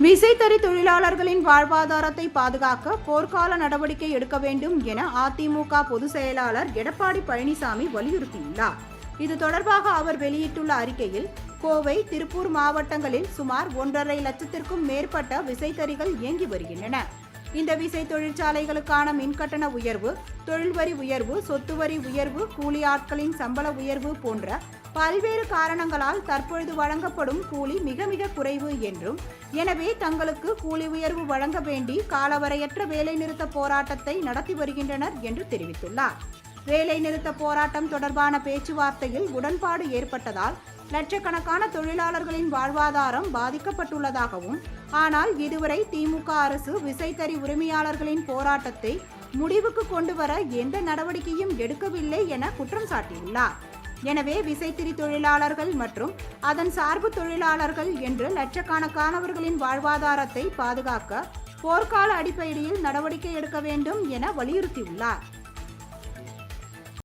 விசைத்தறி தொழிலாளர்களின் வாழ்வாதாரத்தை பாதுகாக்க போர்க்கால நடவடிக்கை எடுக்க வேண்டும் என அதிமுக பொதுச் செயலாளர் எடப்பாடி பழனிசாமி வலியுறுத்தியுள்ளார். இது தொடர்பாக அவர் வெளியிட்டுள்ள அறிக்கையில், கோவை, திருப்பூர் மாவட்டங்களில் சுமார் 1.5 லட்சத்திற்கும் மேற்பட்ட விசைத்தறிகள் இயங்கி வருகின்றன. இந்த விசை தொழிற்சாலைகளுக்கான மின்கட்டண உயர்வு, தொழில் வரி உயர்வு, சொத்து வரி உயர்வு, கூலி ஆட்களின் சம்பள உயர்வு போன்ற பல்வேறு காரணங்களால் தற்பொழுது வழங்கப்படும் கூலி மிக மிக குறைவு என்றும், எனவே தங்களுக்கு கூலி உயர்வு வழங்க வேண்டி காலவரையற்ற வேலைநிறுத்த போராட்டத்தை நடத்தி வருகின்றனர் என்று தெரிவித்துள்ளார். வேலைநிறுத்த போராட்டம் தொடர்பான பேச்சுவார்த்தையில் உடன்பாடு ஏற்பட்டதால் லட்சக்கணக்கான தொழிலாளர்களின் வாழ்வாதாரம் பாதிக்கப்பட்டுள்ளதாகவும், ஆனால் இதுவரை திமுக அரசு விசைத்தறி உரிமையாளர்களின் போராட்டத்தை முடிவுக்கு கொண்டு வர எந்த நடவடிக்கையும் எடுக்கவில்லை என குற்றம் சாட்டியுள்ளார். எனவே விசைத்தறி தொழிலாளர்கள் மற்றும் அதன் சார்பு தொழிலாளர்கள் என்று லட்சக்கணக்கானவர்களின் வாழ்வாதாரத்தை பாதுகாக்க போர்க்கால அடிப்படையில் நடவடிக்கை எடுக்க வேண்டும் என வலியுறுத்தியுள்ளார்.